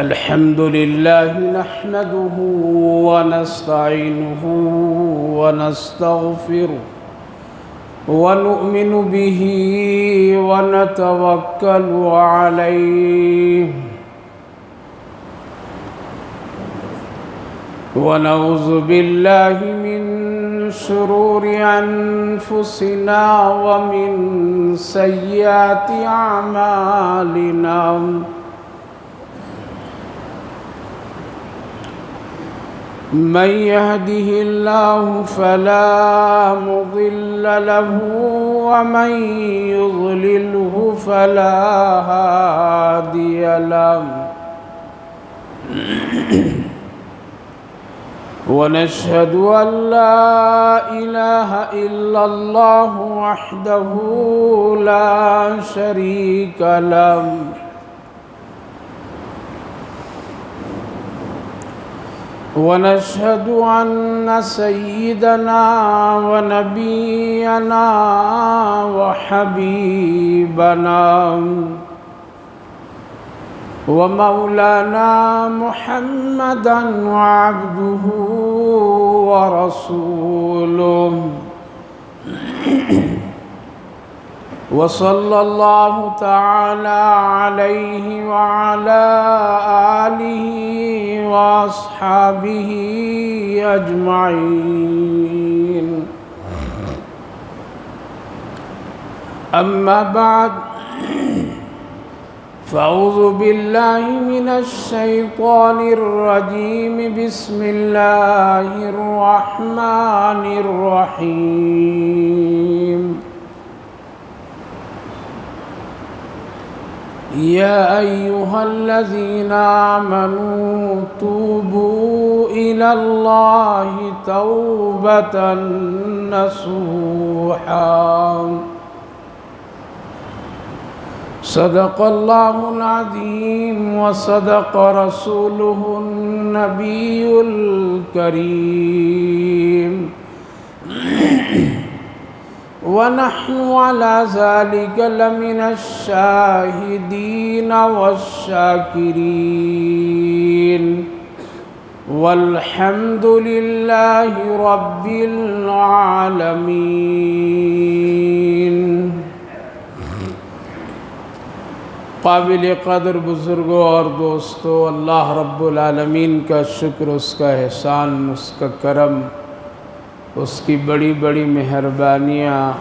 الحمد لله نحمده ونستعينه ونستغفره ونؤمن به ونتوكل عليه ونعوذ بالله من شرور أنفسنا ومن سيئات أعمالنا من يهده الله فلا مضل له ومن يضلله فلا هادي له ونشهد أن لا إله إلا الله وحده لا شريك له ونشهد أن سيدنا ونبينا وحبيبنا ومولانا محمدا عبده ورسوله وصلى الله تعالى عليه وعلى آله وأصحابه أجمعين أما بعد فأعوذ بالله من الشيطان الرجيم بسم الله الرحمن الرحيم يا أيها الذين آمنوا توبوا إلى الله توبة نصوحا صدق الله العظيم وصدق رسوله النبي الكريم ونحن على ذلك لمن الشاهدين والشاكرين والحمد لله رب العالمين. قابل قدر بزرگوں اور دوستوں، اللہ رب العالمین کا شکر، اس کا احسان، اس کا کرم، اس کی بڑی بڑی مہربانیاں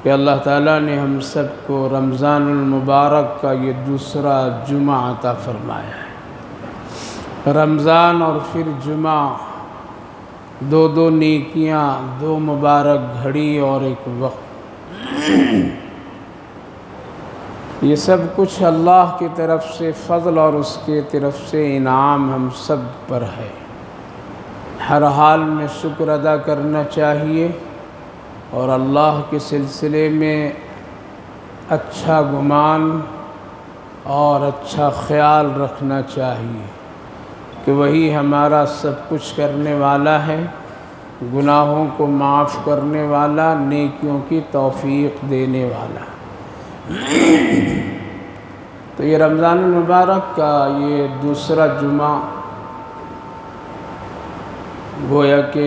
کہ اللہ تعالیٰ نے ہم سب کو رمضان المبارک کا یہ دوسرا جمعہ عطا فرمایا ہے. رمضان اور پھر جمعہ، دو نیکیاں، دو مبارک گھڑی اور ایک وقت. یہ سب کچھ اللہ کی طرف سے فضل اور اس کی طرف سے انعام ہم سب پر ہے. ہر حال میں شکر ادا کرنا چاہیے اور اللہ کے سلسلے میں اچھا گمان اور اچھا خیال رکھنا چاہیے کہ وہی ہمارا سب کچھ کرنے والا ہے، گناہوں کو معاف کرنے والا، نیکیوں کی توفیق دینے والا. تو یہ رمضان المبارک کا یہ دوسرا جمعہ گویا کہ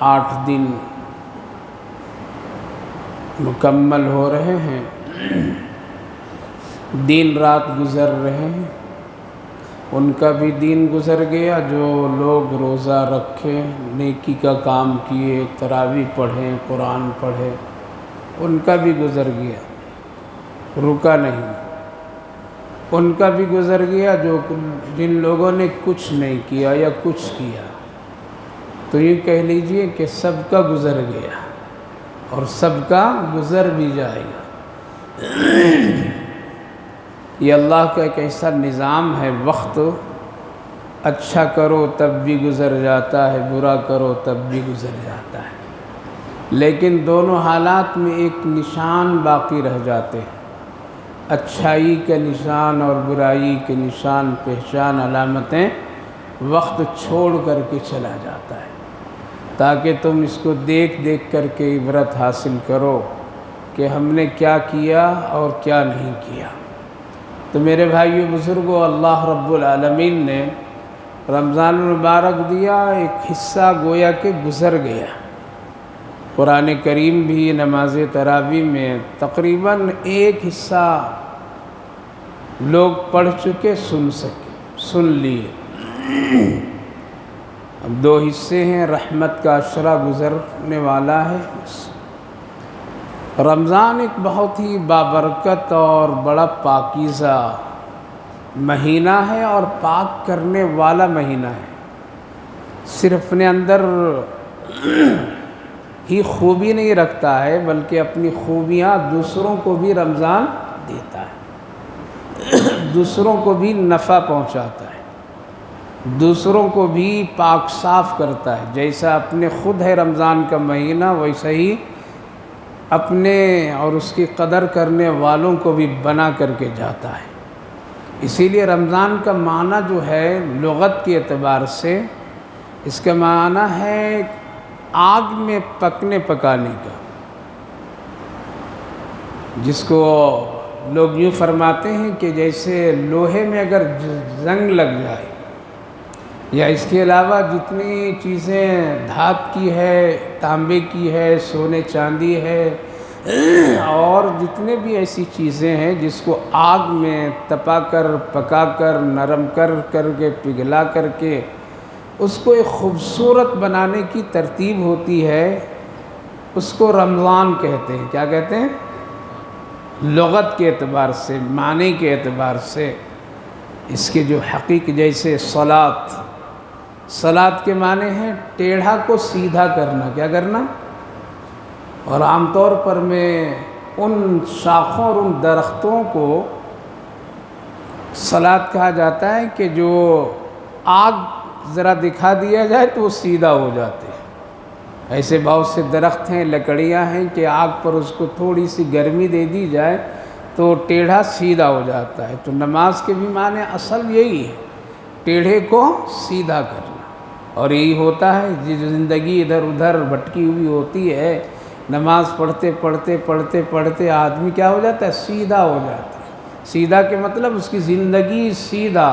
8 دن مکمل ہو رہے ہیں، دن رات گزر رہے ہیں. ان کا بھی دن گزر گیا جو لوگ روزہ رکھے، نیکی کا کام کیے، تراویح پڑھیں، قرآن پڑھے، ان کا بھی گزر گیا، رکا نہیں. ان کا بھی گزر گیا جن لوگوں نے کچھ نہیں کیا یا کچھ کیا. تو یہ کہہ لیجئے کہ سب کا گزر گیا اور سب کا گزر بھی جائے گا. یہ اللہ کا ایک ایسا نظام ہے، وقت اچھا کرو تب بھی گزر جاتا ہے، برا کرو تب بھی گزر جاتا ہے، لیکن دونوں حالات میں ایک نشان باقی رہ جاتے ہیں. اچھائی کے نشان اور برائی کے نشان، پہچان، علامتیں وقت چھوڑ کر کے چلا جاتا ہے، تاکہ تم اس کو دیکھ دیکھ کر کے عبرت حاصل کرو کہ ہم نے کیا کیا اور کیا نہیں کیا. تو میرے بھائیو بزرگوں، اللہ رب العالمین نے رمضان المبارک دیا، ایک حصہ گویا کہ گزر گیا۔ قرآن کریم بھی نماز تراویح میں تقریباً ایک حصہ لوگ پڑھ چکے، سن لیے۔ اب 2 حصے ہیں، رحمت کا عشرہ گزرنے والا ہے۔ رمضان ایک بہت ہی بابرکت اور بڑا پاکیزہ مہینہ ہے اور پاک کرنے والا مہینہ ہے۔ صرف اپنے اندر ہی خوبی نہیں رکھتا ہے، بلکہ اپنی خوبیاں دوسروں کو بھی رمضان دیتا ہے، دوسروں کو بھی نفع پہنچاتا ہے، دوسروں کو بھی پاک صاف کرتا ہے۔ جیسا اپنے خود ہے رمضان کا مہینہ، ویسا ہی اپنے اور اس کی قدر کرنے والوں کو بھی بنا کر کے جاتا ہے۔ اسی لیے رمضان کا معنی جو ہے لغت کے اعتبار سے، اس کا معنی ہے آگ میں پکانے کا، جس کو لوگ یوں فرماتے ہیں کہ جیسے لوہے میں اگر زنگ لگ جائے، یا اس کے علاوہ جتنی چیزیں دھات کی ہے، تانبے کی ہے، سونے چاندی ہے، اور جتنے بھی ایسی چیزیں ہیں جس کو آگ میں تپا کر، پکا کر، نرم کر کے، پگھلا کر کے اس کو ایک خوبصورت بنانے کی ترتیب ہوتی ہے، اس کو رمضان کہتے ہیں۔ کیا کہتے ہیں؟ لغت کے اعتبار سے، معنی کے اعتبار سے اس کے جو حقیقی، جیسے صلاۃ کے معنی ہیں ٹیڑھا کو سیدھا کرنا۔ کیا کرنا؟ اور عام طور پر میں ان شاخوں اور ان درختوں کو صلاۃ کہا جاتا ہے کہ جو آگ ذرا دکھا دیا جائے تو وہ سیدھا ہو جاتے ہیں۔ ایسے بہت سے درخت ہیں، لکڑیاں ہیں کہ آگ پر اس کو تھوڑی سی گرمی دے دی جائے تو ٹیڑھا سیدھا ہو جاتا ہے۔ تو نماز کے بھی معنی اصل یہی ہے، ٹیڑھے کو سیدھا کرنا۔ اور یہی ہوتا ہے، جو زندگی ادھر ادھر بھٹکی ہوئی ہوتی ہے، نماز پڑھتے آدمی کیا ہو جاتا ہے؟ سیدھا ہو جاتا ہے۔ سیدھا کے مطلب اس کی زندگی سیدھا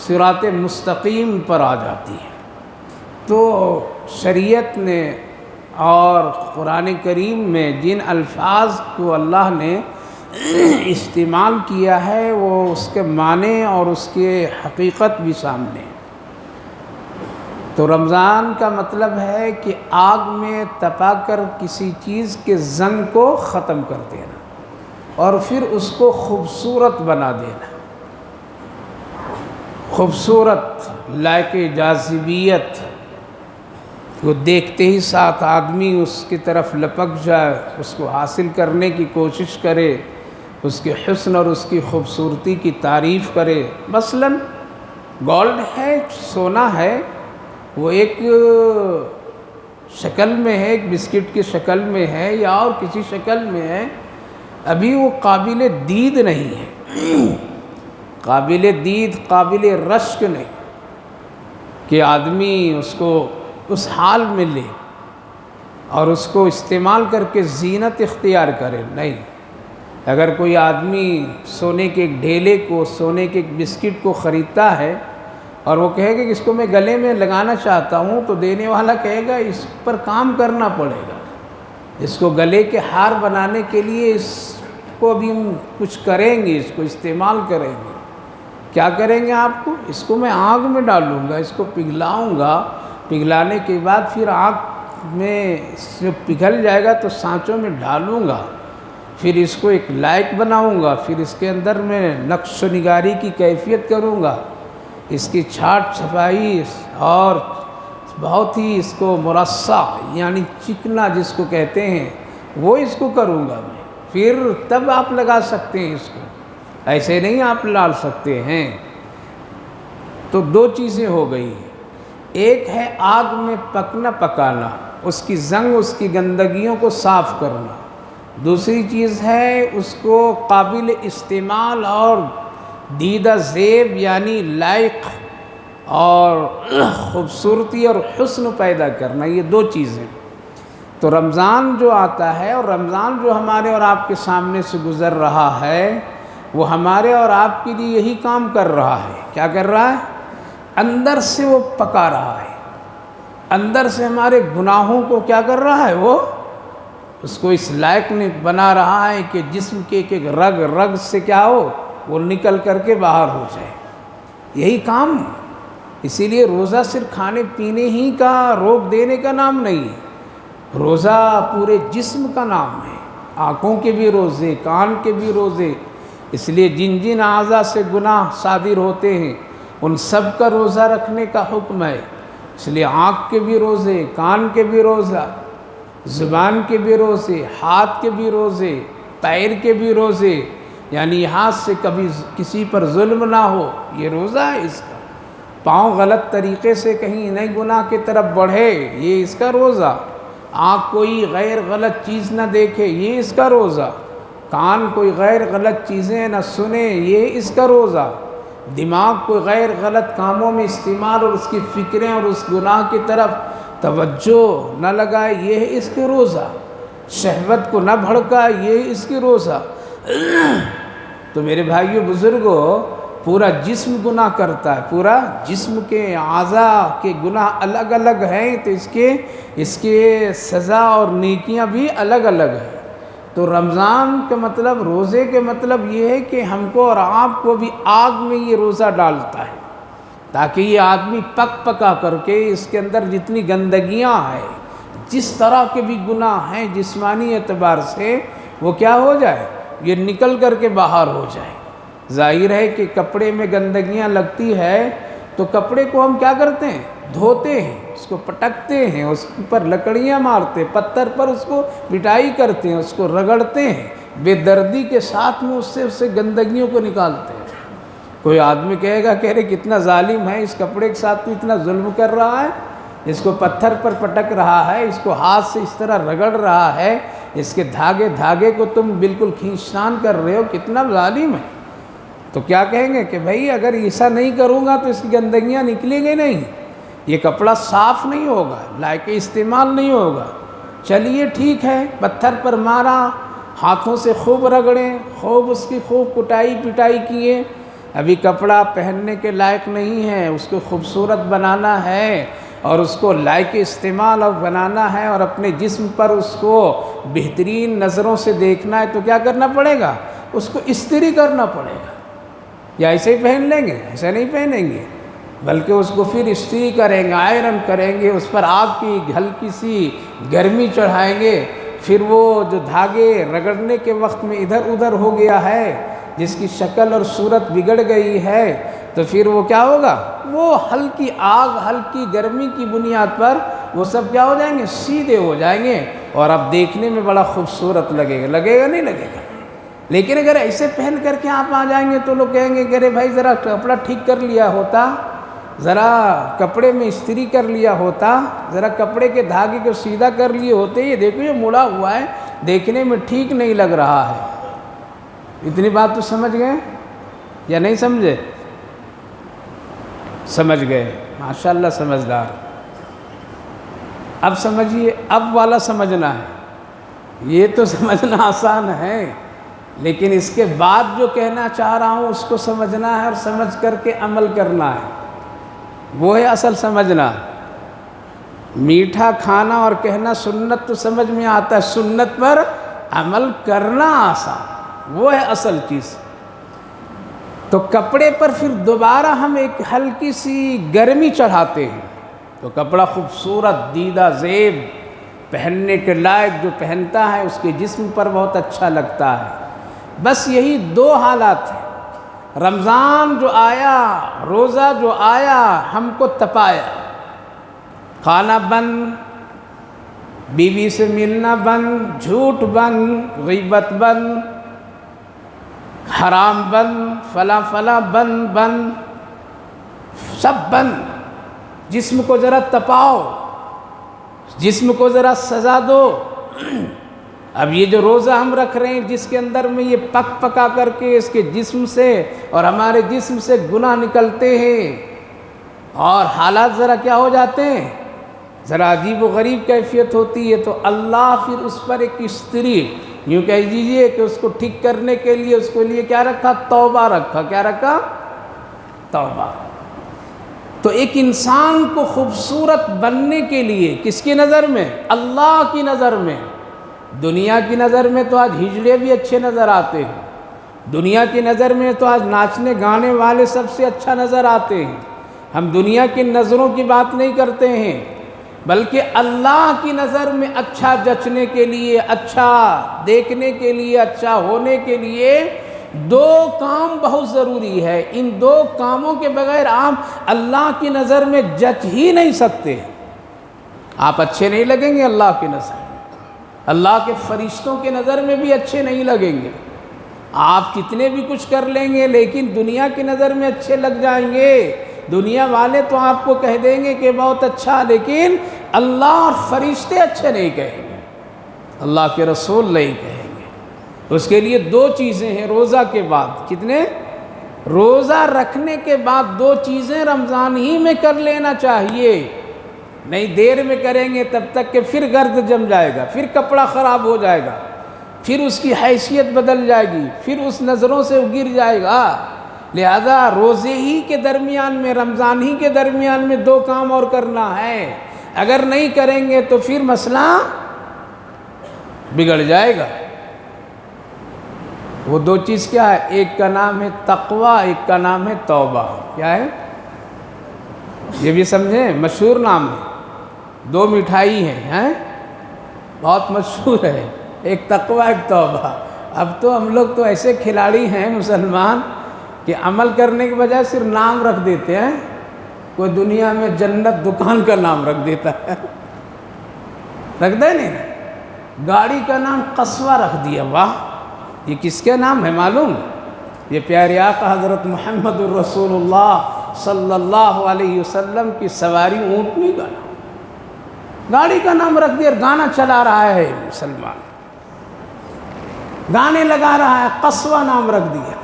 صراط مستقیم پر آ جاتی ہے۔ تو شریعت نے اور قرآن کریم میں جن الفاظ کو اللہ نے استعمال کیا ہے، وہ اس کے معنی اور اس کے حقیقت بھی سامنے ہے۔ تو رمضان کا مطلب ہے کہ آگ میں تپا کر کسی چیز کے زنگ کو ختم کر دینا اور پھر اس کو خوبصورت بنا دینا، خوبصورت، لائق جاذبیت کو دیکھتے ہی ساتھ آدمی اس کی طرف لپک جائے، اس کو حاصل کرنے کی کوشش کرے، اس کے حسن اور اس کی خوبصورتی کی تعریف کرے۔ مثلاً گولڈ ہے، سونا ہے، وہ ایک شکل میں ہے، ایک بسکٹ کی شکل میں ہے یا اور کسی شکل میں ہے، ابھی وہ قابل دید نہیں ہے، قابل دید، قابل رشک نہیں کہ آدمی اس کو اس حال میں لے اور اس کو استعمال کر کے زینت اختیار کرے۔ نہیں، اگر کوئی آدمی سونے کے ایک ڈھیلے کو، سونے کے ایک بسکٹ کو خریدتا ہے اور وہ کہے گا کہ اس کو میں گلے میں لگانا چاہتا ہوں، تو دینے والا کہے گا اس پر کام کرنا پڑے گا، اس کو گلے کے ہار بنانے کے لیے اس کو بھی ہم کچھ کریں گے، اس کو استعمال کریں گے۔ کیا کریں گے آپ کو؟ اس کو میں آگ میں ڈالوں گا، اس کو پگھلاؤں گا، پگھلانے کے بعد پھر آگ میں جو پگھل جائے گا تو سانچوں میں ڈالوں گا، پھر اس کو ایک لائق بناؤں گا، پھر اس کے اندر میں نقش و نگاری کی کیفیت کروں گا، اس کی چھانٹ چھپائی اور بہت ہی اس کو مرصع یعنی چکنا جس کو کہتے ہیں، وہ اس کو کروں گا میں، پھر تب آپ لگا سکتے ہیں اس کو، ایسے نہیں آپ ڈال سکتے ہیں۔ تو 2 چیزیں ہو گئی، ایک ہے آگ میں پکانا، اس کی زنگ، اس کی گندگیوں کو صاف کرنا، دوسری چیز ہے اس کو قابل استعمال اور دیدہ زیب یعنی لائق اور خوبصورتی اور حسن پیدا کرنا، یہ 2 چیزیں۔ تو رمضان جو آتا ہے اور رمضان جو ہمارے اور آپ کے سامنے سے گزر رہا ہے، وہ ہمارے اور آپ کے لیے یہی کام کر رہا ہے۔ کیا کر رہا ہے؟ اندر سے وہ پکا رہا ہے، اندر سے ہمارے گناہوں کو کیا کر رہا ہے؟ وہ اس کو اس لائق نے بنا رہا ہے کہ جسم کے ایک ایک رگ رگ سے کیا ہو، وہ نکل کر کے باہر ہو جائے۔ یہی کام، اسی لیے روزہ صرف کھانے پینے ہی کا روک دینے کا نام نہیں ہے، روزہ پورے جسم کا نام ہے۔ آنکھوں کے بھی روزے، کان کے بھی روزے، اس لیے جن جن اعضاء سے گناہ صادر ہوتے ہیں ان سب کا روزہ رکھنے کا حکم ہے۔ اس لیے آنکھ کے بھی روزے، کان کے بھی روزہ، زبان کے بھی روزے، ہاتھ کے بھی روزے، پیر کے بھی روزے، یعنی ہاتھ سے کبھی کسی پر ظلم نہ ہو، یہ روزہ ہے اس کا۔ پاؤں غلط طریقے سے کہیں نئے گناہ کی طرف بڑھے، یہ اس کا روزہ۔ آنکھ کوئی غیر غلط چیز نہ دیکھے، یہ اس کا روزہ۔ کان کوئی غیر غلط چیزیں نہ سنے، یہ اس کا روزہ۔ دماغ کوئی غیر غلط کاموں میں استعمال اور اس کی فکریں اور اس گناہ کی طرف توجہ نہ لگائے، یہ اس کے روزہ۔ شہوت کو نہ بھڑکائے، یہ اس کے روزہ۔ تو میرے بھائیو بزرگوں، پورا جسم گناہ کرتا ہے، پورا جسم کے اعضاء کے گناہ الگ الگ ہیں، تو اس کے سزا اور نیکیاں بھی الگ الگ ہیں۔ تو رمضان کا مطلب، روزے کے مطلب یہ ہے کہ ہم کو اور آپ کو بھی آگ میں یہ روزہ ڈالتا ہے، تاکہ یہ آدمی پک پکا کر کے اس کے اندر جتنی گندگیاں ہیں، جس طرح کے بھی گناہ ہیں جسمانی اعتبار سے، وہ کیا ہو جائے، یہ نکل کر کے باہر ہو جائے۔ ظاہر ہے کہ کپڑے میں گندگیاں لگتی ہے تو کپڑے کو ہم کیا کرتے ہیں؟ دھوتے ہیں، اس کو پٹکتے ہیں، اس پر لکڑیاں مارتے، پتھر پر اس کو پٹائی کرتے ہیں، اس کو رگڑتے ہیں، بے دردی کے ساتھ میں اس سے گندگیوں کو نکالتے ہیں۔ کوئی آدمی کہے گا کہ ارے کتنا ظالم ہے، اس کپڑے کے ساتھ تو اتنا ظلم کر رہا ہے، اس کو پتھر پر پٹک رہا ہے، اس کو ہاتھ سے اس طرح رگڑ رہا ہے، اس کے دھاگے کو تم بالکل کھینچتان کر رہے ہو، کتنا ظالم ہے۔ تو کیا کہیں گے کہ بھائی اگر ایسا نہیں کروں گا تو اس کی گندگیاں نکلیں گے نہیں، یہ کپڑا صاف نہیں ہوگا، لائق استعمال نہیں ہوگا۔ چلیے ٹھیک ہے، پتھر پر مارا، ہاتھوں سے خوب رگڑیں، خوب اس کی خوب کٹائی پٹائی کیے، ابھی کپڑا پہننے کے لائق نہیں ہے، اس کو خوبصورت بنانا ہے اور اس کو لائق استعمال اور بنانا ہے اور اپنے جسم پر اس کو بہترین نظروں سے دیکھنا ہے، تو کیا کرنا پڑے گا؟ اس کو استری کرنا پڑے گا۔ یا ایسے ہی پہن لیں گے؟ ایسا نہیں پہنیں گے، بلکہ اس کو پھر استری کریں گے، آئرن کریں گے، اس پر آگ کی ہلکی سی گرمی چڑھائیں گے، پھر وہ جو دھاگے رگڑنے کے وقت میں ادھر ادھر ہو گیا ہے، جس کی شکل اور صورت بگڑ گئی ہے، تو پھر وہ کیا ہوگا؟ وہ ہلکی آگ، ہلکی گرمی کی بنیاد پر وہ سب کیا ہو جائیں گے؟ سیدھے ہو جائیں گے، اور اب دیکھنے میں بڑا خوبصورت لگے گا۔ لگے گا نہیں لگے گا؟ لیکن اگر ایسے پہن کر کے آپ آ جائیں گے تو لوگ کہیں گے کہ ارے بھائی ذرا کپڑا ٹھیک کر لیا ہوتا، ذرا کپڑے میں استری کر لیا ہوتا، ذرا کپڑے کے دھاگے کو سیدھا کر لیے ہوتے، یہ دیکھو یہ مڑا ہوا ہے، دیکھنے میں ٹھیک نہیں لگ رہا ہے۔ اتنی بات تو سمجھ گئے یا نہیں سمجھے؟ سمجھ گئے، ماشاءاللہ سمجھدار۔ اب سمجھیے، اب والا سمجھنا ہے، یہ تو سمجھنا آسان ہے، لیکن اس کے بعد جو کہنا چاہ رہا ہوں اس کو سمجھنا ہے اور سمجھ کر کے عمل کرنا ہے، وہ ہے اصل سمجھنا۔ میٹھا کھانا اور کہنا سنت تو سمجھ میں آتا ہے، سنت پر عمل کرنا آسان، وہ ہے اصل چیز۔ تو کپڑے پر پھر دوبارہ ہم ایک ہلکی سی گرمی چڑھاتے ہیں، تو کپڑا خوبصورت دیدہ زیب پہننے کے لائق جو پہنتا ہے اس کے جسم پر بہت اچھا لگتا ہے۔ بس یہی دو حالات ہیں۔ رمضان جو آیا، روزہ جو آیا، ہم کو تپایا، کھانا بند، بیوی سے ملنا بند، جھوٹ بند، غیبت بند، حرام بند، فلاں فلاں بند، سب بند۔ جسم کو ذرا تپاؤ، جسم کو ذرا سزا دو۔ اب یہ جو روزہ ہم رکھ رہے ہیں جس کے اندر میں یہ پک پکا کر کے اس کے جسم سے اور ہمارے جسم سے گناہ نکلتے ہیں اور حالات ذرا کیا ہو جاتے ہیں، ذرا عجیب و غریب کیفیت ہوتی ہے، تو اللہ پھر اس پر ایک استری یوں کہہ دیجیے کہ اس کو ٹھیک کرنے کے لیے اس کو لیے کیا رکھا؟ توبہ رکھا۔ کیا رکھا؟ توبہ۔ تو ایک انسان کو خوبصورت بننے کے لیے کس کی نظر میں؟ اللہ کی نظر میں۔ دنیا کی نظر میں تو آج ہجڑے بھی اچھے نظر آتے ہیں، دنیا کی نظر میں تو آج ناچنے گانے والے سب سے اچھا نظر آتے ہیں۔ ہم دنیا کی نظروں کی بات نہیں کرتے ہیں، بلکہ اللہ کی نظر میں اچھا جچنے کے لیے، اچھا دیکھنے کے لیے، اچھا ہونے کے لیے دو کام بہت ضروری ہے۔ ان دو کاموں کے بغیر آپ اللہ کی نظر میں جچ ہی نہیں سکتے، آپ اچھے نہیں لگیں گے اللہ کی نظر میں، اللہ کے فرشتوں کی نظر میں بھی اچھے نہیں لگیں گے۔ آپ کتنے بھی کچھ کر لیں گے لیکن دنیا کی نظر میں اچھے لگ جائیں گے، دنیا والے تو آپ کو کہہ دیں گے کہ بہت اچھا، لیکن اللہ اور فرشتے اچھے نہیں کہیں گے، اللہ کے رسول نہیں کہیں گے۔ اس کے لیے دو چیزیں ہیں روزہ کے بعد، کتنے؟ روزہ رکھنے کے بعد دو چیزیں رمضان ہی میں کر لینا چاہیے، نہیں دیر میں کریں گے تب تک کہ پھر گرد جم جائے گا، پھر کپڑا خراب ہو جائے گا، پھر اس کی حیثیت بدل جائے گی، پھر اس نظروں سے گر جائے گا۔ لہذا روزے ہی کے درمیان میں، رمضان ہی کے درمیان میں دو کام اور کرنا ہے، اگر نہیں کریں گے تو پھر مسئلہ بگڑ جائے گا۔ وہ دو چیز کیا ہے؟ ایک کا نام ہے تقوی، ایک کا نام ہے توبہ۔ کیا ہے؟ یہ بھی سمجھیں، مشہور نام ہے، دو مٹھائی ہیں، بہت مشہور ہے، ایک تقوی ایک توبہ۔ اب تو ہم لوگ تو ایسے کھلاڑی ہیں مسلمان کہ عمل کرنے کے بجائے صرف نام رکھ دیتے ہیں، کوئی دنیا میں جنت دکان کا نام رکھ دیتا ہے، رکھتا ہے نہیں؟ گاڑی کا نام قصوہ رکھ دیا، واہ یہ کس کے نام ہے معلوم؟ یہ پیارے آقا حضرت محمد الرسول اللہ صلی اللہ علیہ وسلم کی سواری اونٹنی کا نام، گاڑی کا نام رکھ دیا، گانا چلا رہا ہے مسلمان، گانے لگا رہا ہے، قصوہ نام رکھ دیا۔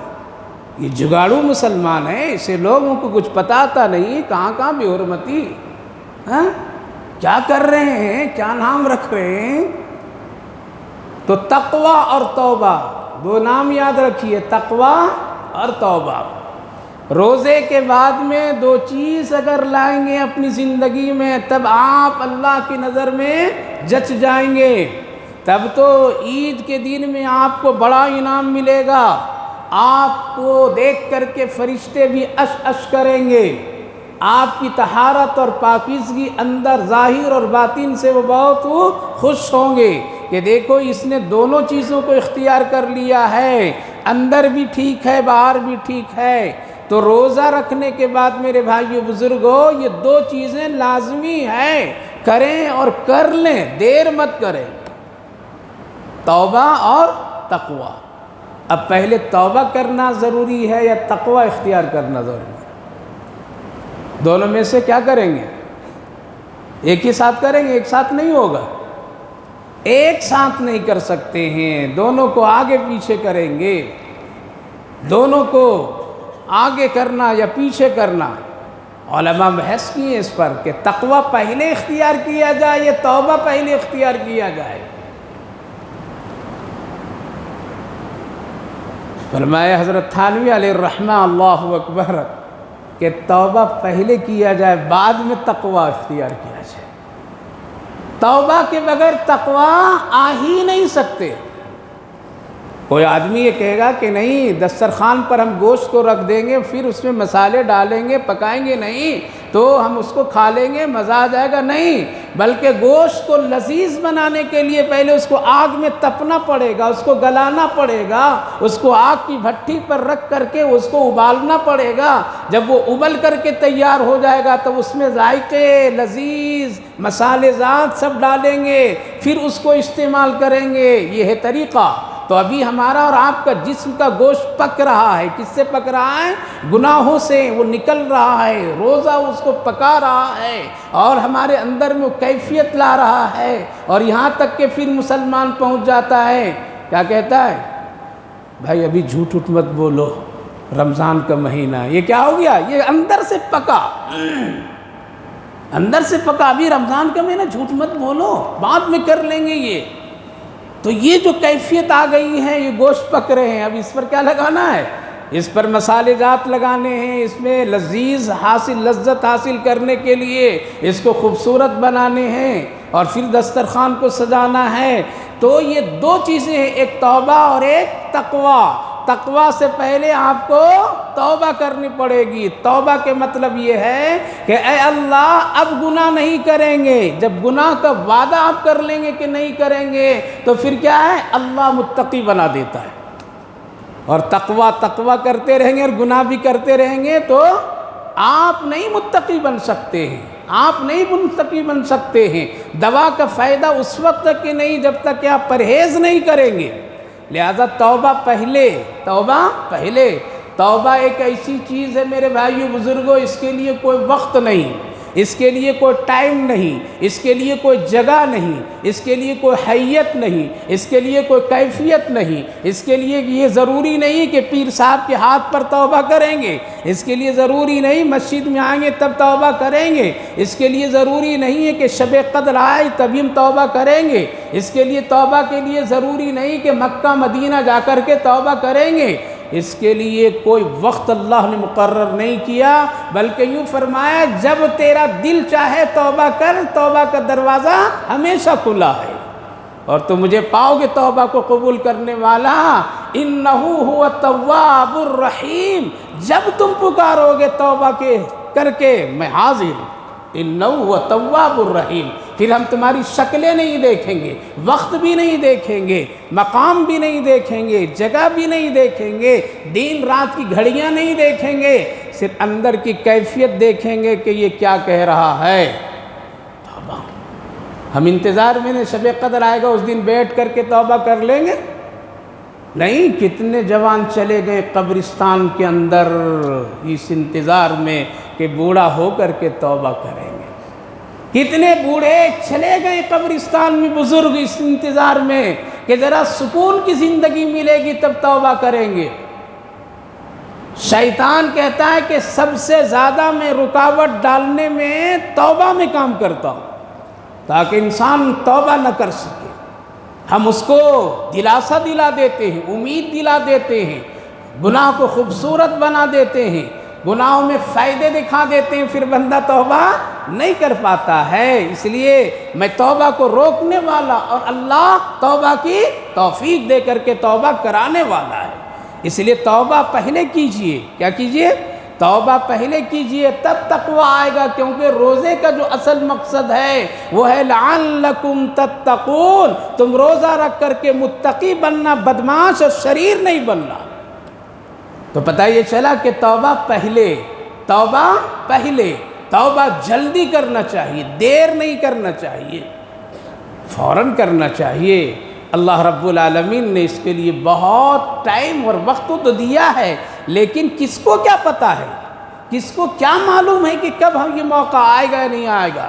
یہ جگاڑو مسلمان ہے، اسے لوگوں کو کچھ پتہ آتا نہیں، کہاں کہاں بے حرمتی، کیا کر رہے ہیں، کیا نام رکھ رہے ہیں۔ تو تقوی اور توبہ دو نام یاد رکھیے، تقوی اور توبہ۔ روزے کے بعد میں دو چیز اگر لائیں گے اپنی زندگی میں تب آپ اللہ کی نظر میں جچ جائیں گے، تب تو عید کے دن میں آپ کو بڑا انعام ملے گا، آپ کو دیکھ کر کے فرشتے بھی اش اش کریں گے، آپ کی طہارت اور پاکیزگی اندر ظاہر اور باطن سے وہ بہت خوش ہوں گے کہ دیکھو اس نے دونوں چیزوں کو اختیار کر لیا ہے، اندر بھی ٹھیک ہے باہر بھی ٹھیک ہے۔ تو روزہ رکھنے کے بعد میرے بھائیو بزرگوں یہ دو چیزیں لازمی ہیں، کریں اور کر لیں، دیر مت کریں، توبہ اور تقوی۔ اب پہلے توبہ کرنا ضروری ہے یا تقوی اختیار کرنا ضروری ہے؟ دونوں میں سے کیا کریں گے؟ ایک ہی ساتھ کریں گے؟ ایک ساتھ نہیں ہوگا، ایک ساتھ نہیں کر سکتے ہیں، دونوں کو آگے پیچھے کریں گے، دونوں کو آگے کرنا یا پیچھے کرنا۔ علماء بحث کی ہے اس پر کہ تقوی پہلے اختیار کیا جائے یا توبہ پہلے اختیار کیا جائے۔ فرمایا حضرت تھانوی علیہ الرحمہ اللہ اکبر کہ توبہ پہلے کیا جائے بعد میں تقوی اختیار کیا جائے، توبہ کے بغیر تقوی آ ہی نہیں سکتے۔ کوئی آدمی یہ کہے گا کہ نہیں دسترخوان پر ہم گوشت کو رکھ دیں گے پھر اس میں مسالے ڈالیں گے پکائیں گے نہیں تو ہم اس کو کھا لیں گے مزہ آ جائے گا، نہیں، بلکہ گوشت کو لذیذ بنانے کے لیے پہلے اس کو آگ میں تپنا پڑے گا، اس کو گلانا پڑے گا، اس کو آگ کی بھٹی پر رکھ کر کے اس کو ابالنا پڑے گا، جب وہ ابل کر کے تیار ہو جائے گا تو اس میں ذائقے لذیذ مسالے جات سب ڈالیں گے، پھر اس کو استعمال کریں گے، یہ ہے طریقہ۔ تو ابھی ہمارا اور آپ کا جسم کا گوشت پک رہا ہے، کس سے پک رہا ہے؟ گناہوں سے وہ نکل رہا ہے، روزہ اس کو پکا رہا ہے اور ہمارے اندر میں وہ کیفیت لا رہا ہے، اور یہاں تک کہ پھر مسلمان پہنچ جاتا ہے کیا کہتا ہے؟ بھائی ابھی جھوٹ اٹھ مت بولو، رمضان کا مہینہ، یہ کیا ہو گیا؟ یہ اندر سے پکا، اندر سے پکا، ابھی رمضان کا مہینہ، جھوٹ مت بولو، بعد میں کر لیں گے، یہ تو یہ جو کیفیت آ گئی ہے، یہ گوشت پک رہے ہیں، اب اس پر کیا لگانا ہے؟ اس پر مسالے جات لگانے ہیں، اس میں لذت حاصل کرنے کے لیے اس کو خوبصورت بنانے ہیں، اور پھر دسترخوان کو سجانا ہے۔ تو یہ دو چیزیں ہیں، ایک توبہ اور ایک تقوی۔ تقوی سے پہلے آپ کو توبہ کرنی پڑے گی۔ توبہ کے مطلب یہ ہے کہ اے اللہ اب گناہ نہیں کریں گے۔ جب گناہ کا وعدہ آپ کر لیں گے کہ نہیں کریں گے تو پھر کیا ہے؟ اللہ متقی بنا دیتا ہے۔ اور تقوی کرتے رہیں گے اور گناہ بھی کرتے رہیں گے تو آپ نہیں متقی بن سکتے ہیں، آپ نہیں متقی بن سکتے ہیں۔ دوا کا فائدہ اس وقت تک کہ نہیں جب تک کہ آپ پرہیز نہیں کریں گے۔ لہذا توبہ پہلے، توبہ ایک ایسی چیز ہے میرے بھائیو بزرگوں، اس کے لیے کوئی وقت نہیں، اس کے لیے کوئی ٹائم نہیں، اس کے لیے کوئی جگہ نہیں، اس کے لیے کوئی حیت نہیں، اس کے لیے کوئی کیفیت نہیں، اس کے لیے یہ ضروری نہیں کہ پیر صاحب کے ہاتھ پر توبہ کریں گے، اس کے لیے ضروری نہیں مسجد میں آئیں گے تب توبہ کریں گے، اس کے لیے ضروری نہیں ہے کہ شب قدر آئے تبھی ہم توبہ کریں گے، اس کے لیے توبہ کے لیے ضروری نہیں کہ مکہ مدینہ جا کر کے توبہ کریں گے۔ اس کے لیے کوئی وقت اللہ نے مقرر نہیں کیا، بلکہ یوں فرمایا جب تیرا دل چاہے توبہ کر، توبہ کا دروازہ ہمیشہ کھلا ہے، اور تم مجھے پاؤ گے توبہ کو قبول کرنے والا۔ انہو هو التواب الرحیم، جب تم پکارو گے توبہ کر کے میں حاضر ہوں۔ انہو هو التواب الرحیم، پھر ہم تمہاری شکلیں نہیں دیکھیں گے، وقت بھی نہیں دیکھیں گے، مقام بھی نہیں دیکھیں گے، جگہ بھی نہیں دیکھیں گے، دن رات کی گھڑیاں نہیں دیکھیں گے، صرف اندر کی کیفیت دیکھیں گے کہ یہ کیا کہہ رہا ہے۔ توبہ ہم انتظار میں نے شب قدر آئے گا اس دن بیٹھ کر کے توبہ کر لیں گے؟ نہیں، کتنے جوان چلے گئے قبرستان کے اندر اس انتظار میں کہ بوڑھا ہو کر کے توبہ کریں گے۔ کتنے بوڑھے چلے گئے قبرستان میں بزرگ اس انتظار میں کہ ذرا سکون کی زندگی ملے گی تب توبہ کریں گے۔ شیطان کہتا ہے کہ سب سے زیادہ میں رکاوٹ ڈالنے میں توبہ میں کام کرتا ہوں تاکہ انسان توبہ نہ کر سکے۔ ہم اس کو دلاسا دلا دیتے ہیں، امید دلا دیتے ہیں، گناہ کو خوبصورت بنا دیتے ہیں، گناہوں میں فائدے دکھا دیتے ہیں، پھر بندہ توبہ نہیں کر پاتا ہے۔ اس لیے میں توبہ کو روکنے والا اور اللہ توبہ کی توفیق دے کر کے توبہ کرانے والا ہے۔ اس لیے توبہ پہلے کیجئے، کیا کیجئے؟ توبہ پہلے کیجئے تب تقوی آئے گا، کیونکہ روزے کا جو اصل مقصد ہے وہ ہے لعلکم تتقون، تم روزہ رکھ کر کے متقی بننا، بدمعاش اور شریر نہیں بننا۔ تو پتہ یہ چلا کہ توبہ پہلے، توبہ جلدی کرنا چاہیے، دیر نہیں کرنا چاہیے، فوراً کرنا چاہیے۔ اللہ رب العالمین نے اس کے لیے بہت ٹائم اور وقت تو دیا ہے، لیکن کس کو کیا پتہ ہے، کس کو کیا معلوم ہے کہ کب ہم یہ موقع آئے گا یا نہیں آئے گا۔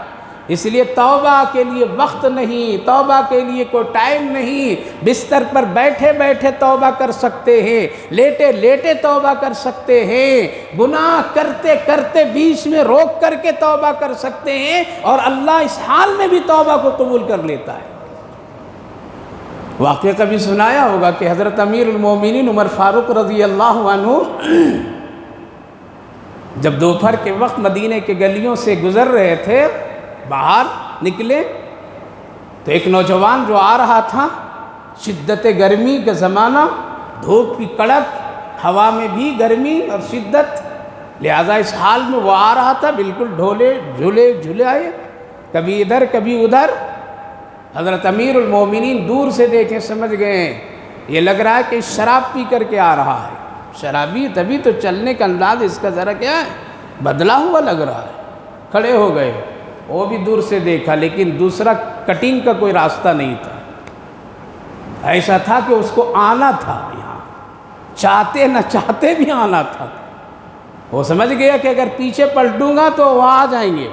اس لیے توبہ کے لیے وقت نہیں، توبہ کے لیے کوئی ٹائم نہیں۔ بستر پر بیٹھے بیٹھے توبہ کر سکتے ہیں، لیٹے لیٹے توبہ کر سکتے ہیں، گناہ کرتے کرتے بیچ میں روک کر کے توبہ کر سکتے ہیں، اور اللہ اس حال میں بھی توبہ کو قبول کر لیتا ہے۔ واقعہ کبھی سنایا ہوگا کہ حضرت امیر المومنین عمر فاروق رضی اللہ عنہ جب دوپہر کے وقت مدینے کے گلیوں سے گزر رہے تھے، باہر نکلے تو ایک نوجوان جو آ رہا تھا، شدت گرمی کا زمانہ، دھوپ کی کڑک، ہوا میں بھی گرمی اور شدت، لہذا اس حال میں وہ آ رہا تھا، بالکل جھولے آئے، کبھی ادھر کبھی ادھر۔ حضرت امیر المومنین دور سے دیکھیں سمجھ گئے یہ لگ رہا ہے کہ شراب پی کر کے آ رہا ہے، شرابی، تبھی تو چلنے کا انداز اس کا ذرا کیا ہے، بدلا ہوا لگ رہا ہے۔ کھڑے ہو گئے، وہ بھی دور سے دیکھا، لیکن دوسرا کٹنگ کا کوئی راستہ نہیں تھا۔ ایسا تھا کہ اس کو آنا تھا یہاں، چاہتے نہ چاہتے بھی آنا تھا۔ وہ سمجھ گیا کہ اگر پیچھے پلٹوں گا تو وہ آ جائیں گے،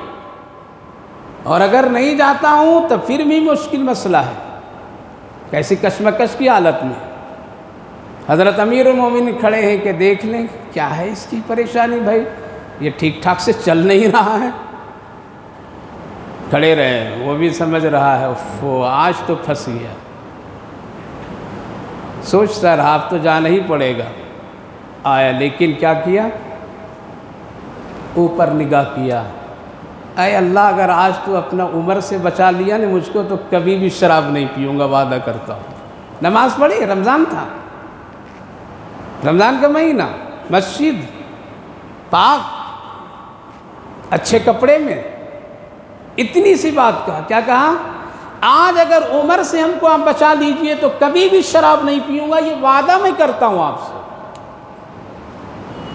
اور اگر نہیں جاتا ہوں تو پھر بھی مشکل مسئلہ ہے۔ کیسی کشمکش کی حالت میں حضرت امیر المومنین کھڑے ہیں کہ دیکھ لیں کیا ہے اس کی پریشانی، بھائی یہ ٹھیک ٹھاک سے چل نہیں رہا ہے۔ کھڑے رہے، وہ بھی سمجھ رہا ہے وہ آج تو پھنس گیا۔ سوچتا رہا اب تو جانا ہی پڑے گا. آیا لیکن کیا کیا؟ اوپر نگاہ کیا. اے اللہ اگر آج تو اپنا عمر سے بچا لیا نا مجھ کو تو کبھی بھی شراب نہیں پیوں گا، وعدہ کرتا ہوں. نماز پڑھی، رمضان تھا، رمضان کا مہینہ، مسجد پاک، اچھے کپڑے میں، اتنی سی بات کہا. کیا کہا؟ آج اگر عمر سے ہم کو آپ بچا لیجئے تو کبھی بھی شراب نہیں پیوں گا، یہ وعدہ میں کرتا ہوں آپ سے.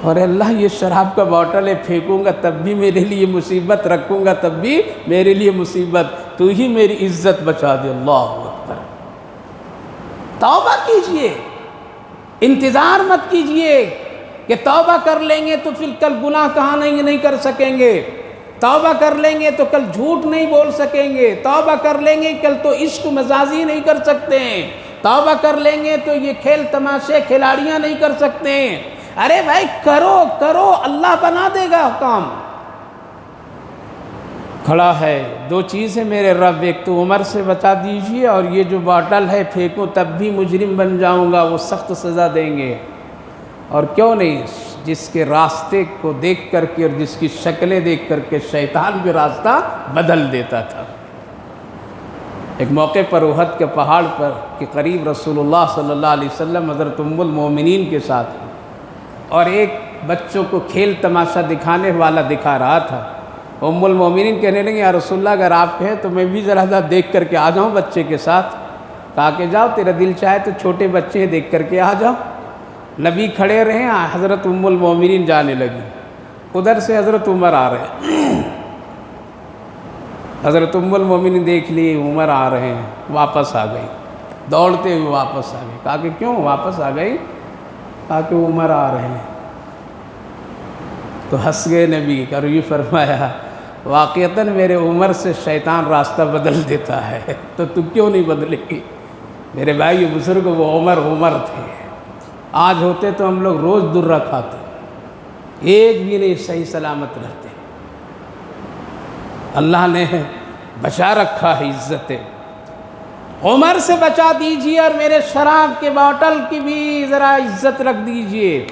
اور اللہ یہ شراب کا باٹل ہے پھینکوں گا تب بھی میرے لیے مصیبت، رکھوں گا تب بھی میرے لیے مصیبت، تو ہی میری عزت بچا دے. اللہ اکبر. توبہ کیجئے، انتظار مت کیجئے کہ توبہ کر لیں گے تو پھر کل گناہ کہاں نہیں کر سکیں گے، توبہ کر لیں گے تو کل جھوٹ نہیں بول سکیں گے، توبہ کر لیں گے کل تو عشق مزاجی نہیں کر سکتے ہیں، توبہ کر لیں گے تو یہ کھیل تماشے کھلاڑیاں نہیں کر سکتے ہیں. ارے بھائی کرو، اللہ بنا دے گا کام. کھڑا ہے دو چیزیں میرے رب، ایک تو عمر سے بچا دیجئے اور یہ جو باٹل ہے پھینکو تب بھی مجرم بن جاؤں گا، وہ سخت سزا دیں گے. اور کیوں نہیں، جس کے راستے کو دیکھ کر کے اور جس کی شکلیں دیکھ کر کے شیطان بھی راستہ بدل دیتا تھا. ایک موقع پر احد کے پہاڑ پر کے قریب رسول اللہ صلی اللہ علیہ وسلم حضرت ام المومنین کے ساتھ اور ایک بچوں کو کھیل تماشا دکھانے والا دکھا رہا تھا. ام المومنین کہنے لگے یا رسول اللہ اگر آپ کہیں تو میں بھی ذرا دیکھ کر کے آ جاؤں بچے کے ساتھ. کہا کہ جاؤ، تیرا دل چاہے تو چھوٹے بچے ہیں دیکھ کر کے آ جاؤ. نبی کھڑے رہے، حضرت ام المومنین جانے لگی. ادھر سے حضرت عمر آ رہے ہیں. حضرت ام المومنین دیکھ لی عمر آ رہے ہیں، واپس آ گئی، دوڑتے ہوئے واپس آ گئی. کہا کہ کیوں واپس آ گئی؟ کہا کہ عمر آ رہے ہیں. تو ہنس گئے نبی اور یہ فرمایا واقعتاً میرے عمر سے شیطان راستہ بدل دیتا ہے تو کیوں نہیں بدلے گی؟ میرے بھائی بزرگ وہ عمر تھے. آج ہوتے تو ہم لوگ روز درہ کھاتے، ایک بھی نہیں صحیح سلامت رہتے. اللہ نے بچا رکھا ہے عزت. عمر سے بچا دیجئے اور میرے شراب کے باٹل کی بھی ذرا عزت رکھ دیجئے.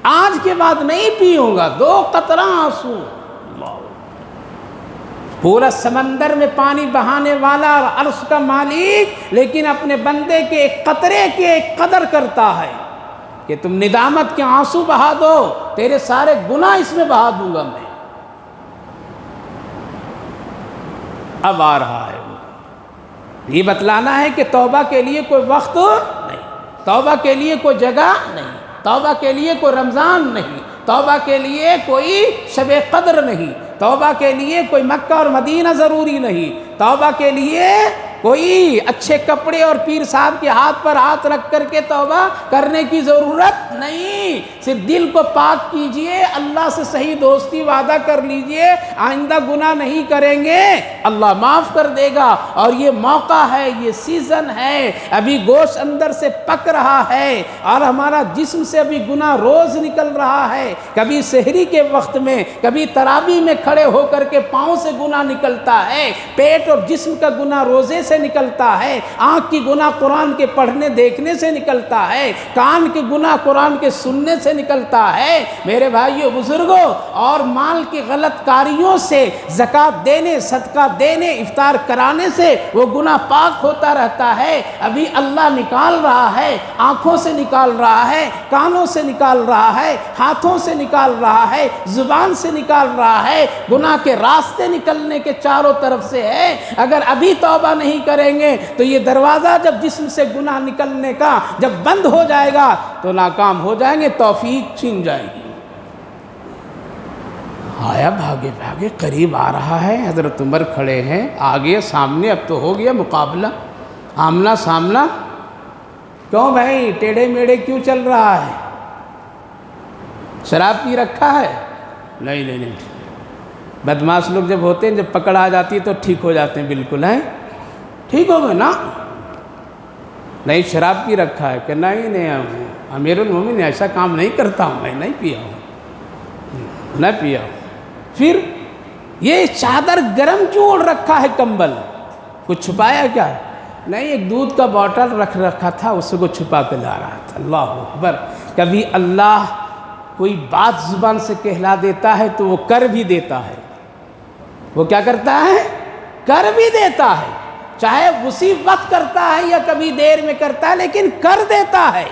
آج کے بعد نہیں پیوں گا 2 قطرہ آنسو. پورا سمندر میں پانی بہانے والا عرش کا مالک لیکن اپنے بندے کے ایک قطرے کے قدر کرتا ہے کہ تم ندامت کے آنسو بہا دو، تیرے سارے گناہ اس میں بہا دوں گا میں. اب آ رہا ہے یہ بتلانا ہے کہ توبہ کے لیے کوئی وقت نہیں، توبہ کے لیے کوئی جگہ نہیں، توبہ کے لیے کوئی رمضان نہیں، توبہ کے لیے کوئی شب قدر نہیں، توبہ کے لیے کوئی مکہ اور مدینہ ضروری نہیں، توبہ کے لیے کوئی اچھے کپڑے اور پیر صاحب کے ہاتھ پر ہاتھ رکھ کر کے توبہ کرنے کی ضرورت نہیں. صرف دل کو پاک کیجئے، اللہ سے صحیح دوستی وعدہ کر لیجئے، آئندہ گناہ نہیں کریں گے، اللہ معاف کر دے گا. اور یہ موقع ہے، یہ سیزن ہے، ابھی گوشت اندر سے پک رہا ہے اور ہمارا جسم سے ابھی گناہ روز نکل رہا ہے. کبھی سحری کے وقت میں، کبھی تراویح میں کھڑے ہو کر کے پاؤں سے گناہ نکلتا ہے، پیٹ اور جسم کا گناہ روزے سے نکلتا ہے، آنکھ کی گناہ قرآن کے پڑھنے دیکھنے سے نکلتا ہے، کان کے گناہ قرآن کے سننے سے نکلتا ہے. میرے بھائیو بزرگوں، اور مال کی غلط کاریوں سے، زکوٰۃ دینے، صدقہ دینے، افطار کرانے سے وہ گناہ پاک ہوتا رہتا ہے. ابھی اللہ نکال رہا ہے، آنکھوں سے نکال رہا ہے، کانوں سے نکال رہا ہے، ہاتھوں سے نکال رہا ہے، زبان سے نکال رہا ہے. گناہ کے راستے نکلنے کے چاروں طرف سے ہے. اگر ابھی توبہ نہیں کریں گے تو یہ دروازہ جب جسم سے گناہ نکلنے کا جب بند ہو جائے گا تو ناکام ہو جائیں گے، توفیق چھن جائے گی. آیا بھاگے بھاگے قریب آ رہا ہے، حضرت عمر کھڑے ہیں آگے سامنے. اب تو ہو گیا مقابلہ، آمنا سامنا. کیوں بھائی ٹیڑھے میڑھے کیوں چل رہا ہے؟ شراب پی رکھا ہے؟ نہیں. بدماش لوگ جب ہوتے ہیں، جب پکڑ آ جاتی ہے تو ٹھیک ہو جاتے ہیں بالکل. ہیں ٹھیک ہو گئے نا؟ نہیں شراب پی رکھا ہے کہ نہیں امیر المومنین ایسا کام نہیں کرتا ہوں، میں نہیں پیا ہوں. پھر یہ چادر گرم کیوں اوڑھ رکھا ہے، کمبل کچھ چھپایا کیا ہے؟ نہیں، ایک دودھ کا بوتل رکھ رکھا تھا، اس کو چھپا کے لا رہا تھا۔ اللہ اکبر! کبھی اللہ کوئی بات زبان سے کہلا دیتا ہے تو وہ کر بھی دیتا ہے۔ وہ کیا کرتا ہے؟ کر بھی دیتا ہے، چاہے اسی وقت کرتا ہے یا کبھی دیر میں کرتا ہے، لیکن کر دیتا ہے۔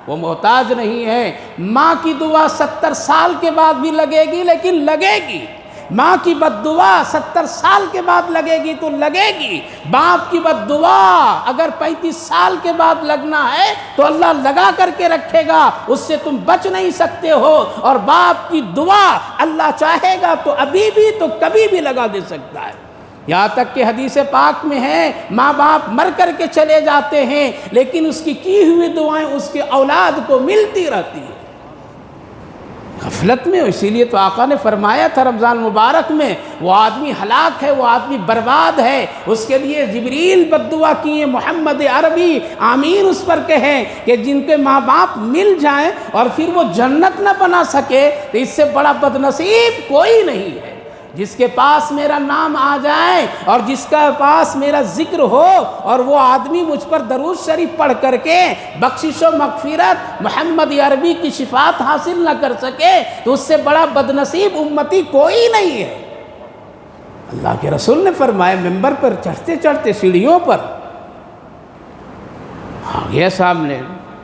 وہ محتاج نہیں ہے۔ ماں کی دعا 70 سال کے بعد بھی لگے گی، لیکن لگے گی۔ ماں کی بد دعا 70 سال کے بعد لگے گی تو لگے گی۔ باپ کی بد دعا اگر 35 سال کے بعد لگنا ہے تو اللہ لگا کر کے رکھے گا، اس سے تم بچ نہیں سکتے ہو۔ اور باپ کی دعا اللہ چاہے گا تو ابھی بھی تو کبھی بھی لگا دے سکتا ہے۔ یہاں تک کہ حدیث پاک میں ہے، ماں باپ مر کر کے چلے جاتے ہیں لیکن اس کی ہوئی دعائیں اس کے اولاد کو ملتی رہتی ہیں غفلت میں۔ اسی لیے تو آقا نے فرمایا تھا رمضان مبارک میں، وہ آدمی ہلاک ہے، وہ آدمی برباد ہے، اس کے لیے جبریل بد دعا کیے، محمد عربی آمین اس پر کہیں کہ جن کے ماں باپ مل جائیں اور پھر وہ جنت نہ بنا سکے تو اس سے بڑا بدنصیب کوئی نہیں ہے۔ جس کے پاس میرا نام آ جائے اور جس کا پاس میرا ذکر ہو اور وہ آدمی مجھ پر درود شریف پڑھ کر کے بخشش و مغفرت محمد عربی کی شفاعت حاصل نہ کر سکے تو اس سے بڑا بدنصیب امتی کوئی نہیں ہے۔ اللہ کے رسول نے فرمایا، ممبر پر چڑھتے چڑھتے سیڑھیوں پر آ گیا سامنے،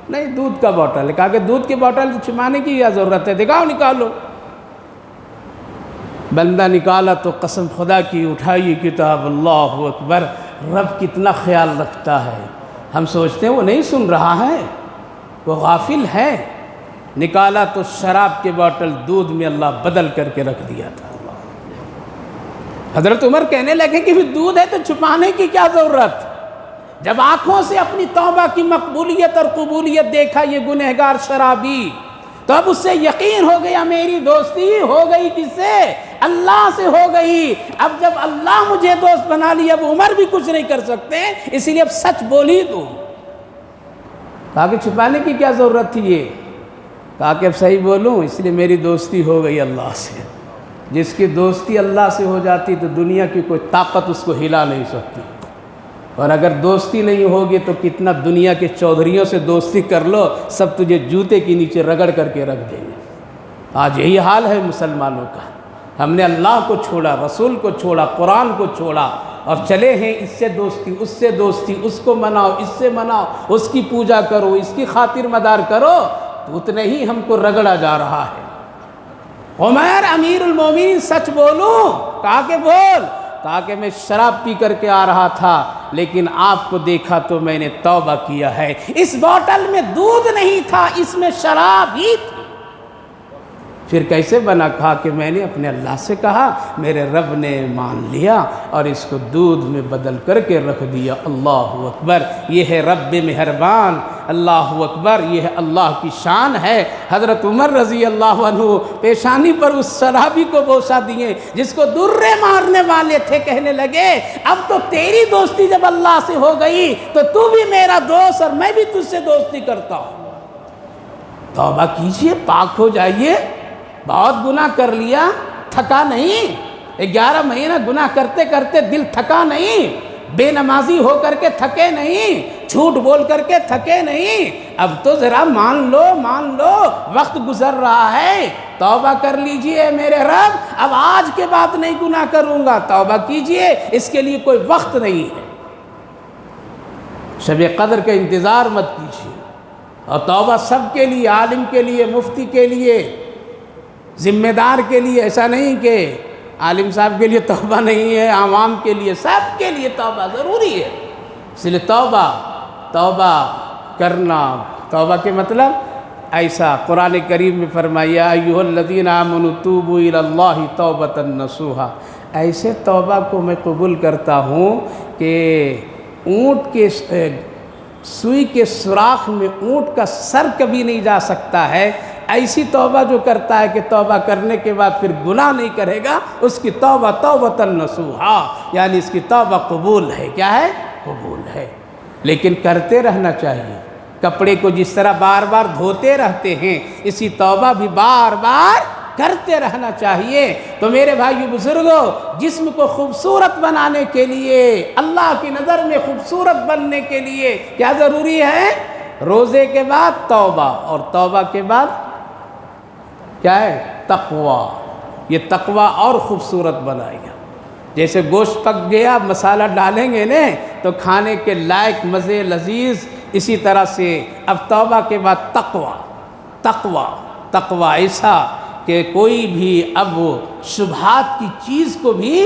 نہیں دودھ کا بوتل، کہا کہ دودھ کی بوتل چھپانے کی کیا ضرورت ہے، دکھاؤ نکالو۔ بندہ نکالا تو قسم خدا کی اٹھائی کتاب، اللہ اکبر! رب کتنا خیال رکھتا ہے، ہم سوچتے ہیں وہ نہیں سن رہا ہے، وہ غافل ہے۔ نکالا تو شراب کے بوتل دودھ میں اللہ بدل کر کے رکھ دیا تھا۔ حضرت عمر کہنے لگے کہ پھر دودھ ہے تو چھپانے کی کیا ضرورت؟ جب آنکھوں سے اپنی توبہ کی مقبولیت اور قبولیت دیکھا یہ گنہگار شرابی، تو اب اس سے یقین ہو گیا میری دوستی ہو گئی کس سے؟ اللہ سے ہو گئی۔ اب جب اللہ مجھے دوست بنا لی، اب عمر بھی کچھ نہیں کر سکتے، اسی لیے اب سچ بولی دوں۔ کہا کہ چھپانے کی کیا ضرورت تھی یہ؟ کہا کہ اب صحیح بولوں، اس لیے میری دوستی ہو گئی اللہ سے۔ جس کی دوستی اللہ سے ہو جاتی تو دنیا کی کوئی طاقت اس کو ہلا نہیں سکتی، اور اگر دوستی نہیں ہوگی تو کتنا دنیا کے چودھریوں سے دوستی کر لو، سب تجھے جوتے کے نیچے رگڑ کر کے رکھ دیں گے۔ آج یہی حال ہے مسلمانوں کا، ہم نے اللہ کو چھوڑا، رسول کو چھوڑا، قرآن کو چھوڑا، اور چلے ہیں اس سے دوستی، اس سے دوستی، اس کو مناؤ، اس سے مناؤ، اس کی پوجا کرو، اس کی خاطر مدار کرو، تو اتنے ہی ہم کو رگڑا جا رہا ہے۔ عمر امیر المومنین سچ بولوں؟ کہا کہ بول۔ کہا کہ میں شراب پی کر کے آ رہا تھا لیکن آپ کو دیکھا تو میں نے توبہ کیا ہے۔ اس بوتل میں دودھ نہیں تھا، اس میں شراب ہی تھی۔ پھر کیسے بنا؟ کہا کہ میں نے اپنے اللہ سے کہا، میرے رب نے مان لیا اور اس کو دودھ میں بدل کر کے رکھ دیا۔ اللہ اکبر! یہ ہے رب مہربان، اللہ اکبر! یہ ہے اللہ کی شان ہے۔ حضرت عمر رضی اللہ عنہ پیشانی پر اس شرابی کو بوسہ دیے جس کو درے مارنے والے تھے، کہنے لگے اب تو تیری دوستی جب اللہ سے ہو گئی تو تو بھی میرا دوست اور میں بھی تجھ سے دوستی کرتا ہوں۔ توبہ کیجئے، پاک ہو جائیے۔ بہت گناہ کر لیا، تھکا نہیں، 11 مہینہ گناہ کرتے کرتے دل تھکا نہیں، بے نمازی ہو کر کے تھکے نہیں، جھوٹ بول کر کے تھکے نہیں، اب تو ذرا مان لو، وقت گزر رہا ہے، توبہ کر لیجئے میرے رب، اب آج کے بعد نہیں گناہ کروں گا۔ توبہ کیجئے، اس کے لیے کوئی وقت نہیں ہے۔ شب قدر کا انتظار مت کیجئے، اور توبہ سب کے لیے، عالم کے لیے، مفتی کے لیے، ذمہ دار کے لیے، ایسا نہیں کہ عالم صاحب کے لیے توبہ نہیں ہے، عوام کے لیے، سب کے لیے توبہ ضروری ہے۔ اس لیے توبہ کرنا، توبہ کے مطلب ایسا قرآن کریم میں فرمایا ایھا الذین آمنوا توبوا الی اللہ توبۃ نصوحا، ایسے توبہ کو میں قبول کرتا ہوں کہ اونٹ کے سوئی کے سوراخ میں اونٹ کا سر کبھی نہیں جا سکتا ہے، ایسی توبہ جو کرتا ہے کہ توبہ کرنے کے بعد پھر گناہ نہیں کرے گا، اس کی توبہ توبۃ نصوحا، یعنی اس کی توبہ قبول ہے۔ کیا ہے؟ قبول ہے۔ لیکن کرتے رہنا چاہیے۔ کپڑے کو جس طرح بار بار دھوتے رہتے ہیں، اسی توبہ بھی بار بار کرتے رہنا چاہیے۔ تو میرے بھائیو بزرگوں، جسم کو خوبصورت بنانے کے لیے، اللہ کی نظر میں خوبصورت بننے کے لیے کیا ضروری ہے؟ روزے کے بعد توبہ، اور توبہ کے بعد کیا ہے؟ تقوی۔ یہ تقوی اور خوبصورت بنائے گا۔ جیسے گوشت پک گیا، مسالہ ڈالیں گے نا تو کھانے کے لائق مزے لذیذ، اسی طرح سے اب توبہ کے بعد تقوی ایسا کہ کوئی بھی اب شبہات کی چیز کو بھی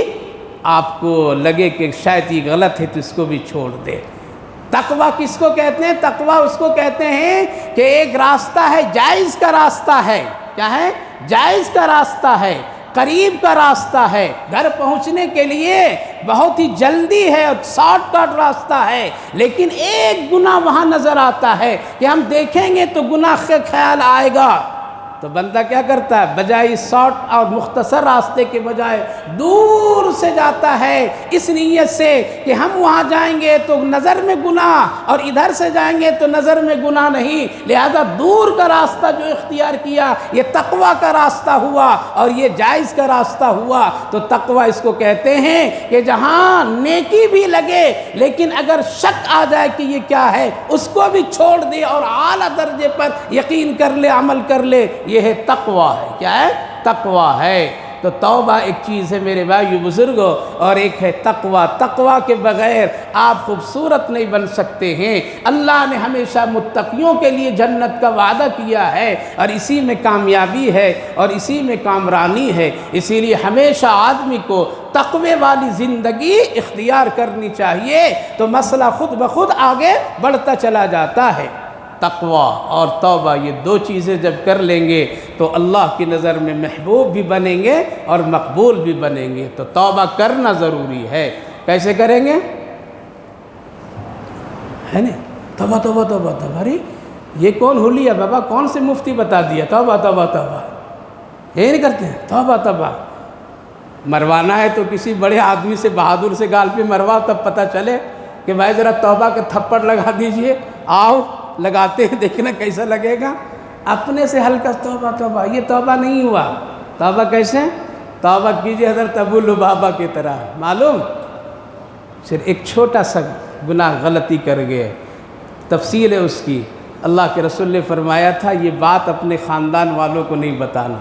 آپ کو لگے کہ شاید یہ غلط ہے تو اس کو بھی چھوڑ دے۔ تقوی کس کو کہتے ہیں؟ تقوی اس کو کہتے ہیں کہ ایک راستہ ہے، جائز کا راستہ ہے۔ کیا ہے؟ جائز کا راستہ ہے، قریب کا راستہ ہے، گھر پہنچنے کے لیے بہت ہی جلدی ہے اور شارٹ کٹ راستہ ہے، لیکن ایک گناہ وہاں نظر آتا ہے کہ ہم دیکھیں گے تو گناہ کا خیال آئے گا، تو بندہ کیا کرتا ہے؟ بجائے شارٹ اور مختصر راستے کے بجائے دور سے جاتا ہے، اس نیت سے کہ ہم وہاں جائیں گے تو نظر میں گناہ اور ادھر سے جائیں گے تو نظر میں گناہ نہیں، لہذا دور کا راستہ جو اختیار کیا یہ تقوی کا راستہ ہوا اور یہ جائز کا راستہ ہوا۔ تو تقوی اس کو کہتے ہیں کہ جہاں نیکی بھی لگے لیکن اگر شک آ جائے کہ یہ کیا ہے اس کو بھی چھوڑ دے اور اعلیٰ درجے پر یقین کر لے، عمل کر لے، یہ ہے تقوی ہے۔ کیا ہے؟ تقوی ہے۔ تو توبہ ایک چیز ہے میرے بھائیو بزرگوں، اور ایک ہے تقوی۔ تقوی کے بغیر آپ خوبصورت نہیں بن سکتے ہیں۔ اللہ نے ہمیشہ متقیوں کے لیے جنت کا وعدہ کیا ہے اور اسی میں کامیابی ہے اور اسی میں کامرانی ہے، اسی لیے ہمیشہ آدمی کو تقوی والی زندگی اختیار کرنی چاہیے، تو مسئلہ خود بخود آگے بڑھتا چلا جاتا ہے۔ تقوی اور توبہ یہ دو چیزیں جب کر لیں گے تو اللہ کی نظر میں محبوب بھی بنیں گے اور مقبول بھی بنیں گے۔ تو توبہ کرنا ضروری ہے۔ کیسے کریں گے؟ ہے نا؟ توبہ توبہ توبہ توبہ، ارے یہ کون حلیہ بابا، کون سے مفتی بتا دیا توبہ توبہ توبہ؟ یہ نہیں کرتے ہیں توبہ توبہ؟ مروانا ہے تو کسی بڑے آدمی سے، بہادر سے گال پہ مرواؤ، تب پتہ چلے کہ بھائی ذرا توبہ کا تھپڑ لگا دیجئے، آؤ لگاتے ہیں، دیکھنا کیسا لگے گا۔ اپنے سے ہلکا توبہ توبہ، یہ توبہ نہیں ہوا۔ توبہ کیسے؟ توبہ کیجئے حضرت ابو لبابہ کی طرح، معلوم صرف ایک چھوٹا سا گناہ غلطی کر گئے، تفصیل ہے اس کی، اللہ کے رسول نے فرمایا تھا یہ بات اپنے خاندان والوں کو نہیں بتانا،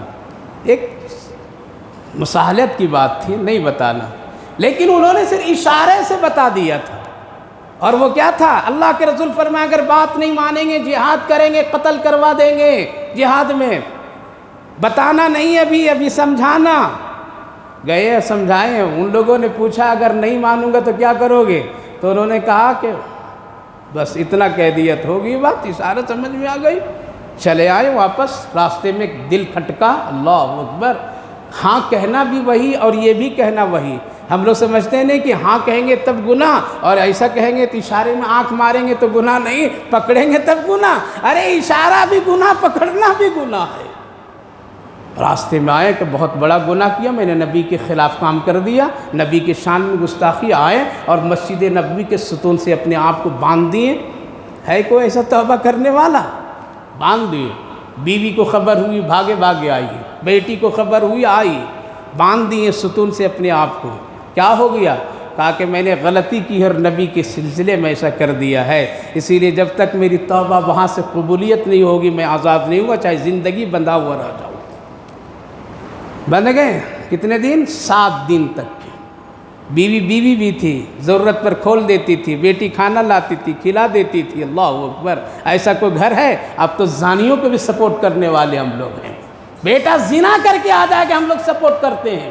ایک مصالحت کی بات تھی، نہیں بتانا، لیکن انہوں نے صرف اشارے سے بتا دیا تھا۔ اور وہ کیا تھا؟ اللہ کے رسول فرمایا اگر بات نہیں مانیں گے جہاد کریں گے، قتل کروا دیں گے جہاد میں، بتانا نہیں ابھی سمجھانا۔ گئے سمجھائے، ان لوگوں نے پوچھا اگر نہیں مانوں گا تو کیا کرو گے؟ تو انہوں نے کہا کہ بس اتنا کیفیت ہوگی، بات اشارہ سمجھ میں آ گئی، چلے آئے واپس۔ راستے میں دل کھٹکا، اللہ اکبر، ہاں کہنا بھی وہی اور یہ بھی کہنا وہی۔ ہم لوگ سمجھتے ہیں نہیں کہ ہاں کہیں گے تب گناہ اور ایسا کہیں گے تو اشارے میں آنکھ ماریں گے تو گناہ نہیں، پکڑیں گے تب گناہ۔ ارے اشارہ بھی گناہ، پکڑنا بھی گناہ ہے۔ راستے میں آئے کہ بہت بڑا گناہ کیا، میں نے نبی کے خلاف کام کر دیا، نبی کے شان میں گستاخی، آئے اور مسجد نبوی کے ستون سے اپنے آپ کو باندھ دیے۔ ہے کوئی ایسا توبہ کرنے والا؟ باندھ دیے۔ بیوی کو خبر ہوئی، بھاگے آئی، بیٹی کو خبر ہوئی، آئی، باندھ دیے ستون سے اپنے آپ کو۔ کیا ہو گیا؟ کہا کہ میں نے غلطی کی اور نبی کے سلسلے میں ایسا کر دیا ہے، اسی لیے جب تک میری توبہ وہاں سے قبولیت نہیں ہوگی میں آزاد نہیں ہوا، چاہے زندگی بندھا ہوا رہ جاؤں۔ بندھ گئے کتنے دن؟ 7 دن تک۔ بیوی بھی تھی، ضرورت پر کھول دیتی تھی، بیٹی کھانا لاتی تھی، کھلا دیتی تھی، اللہ اکبر۔ ایسا کوئی گھر ہے؟ اب تو زانیوں کو بھی سپورٹ کرنے والے ہم لوگ ہیں۔ بیٹا زنا کر کے آ جائے گا ہم لوگ سپورٹ کرتے ہیں،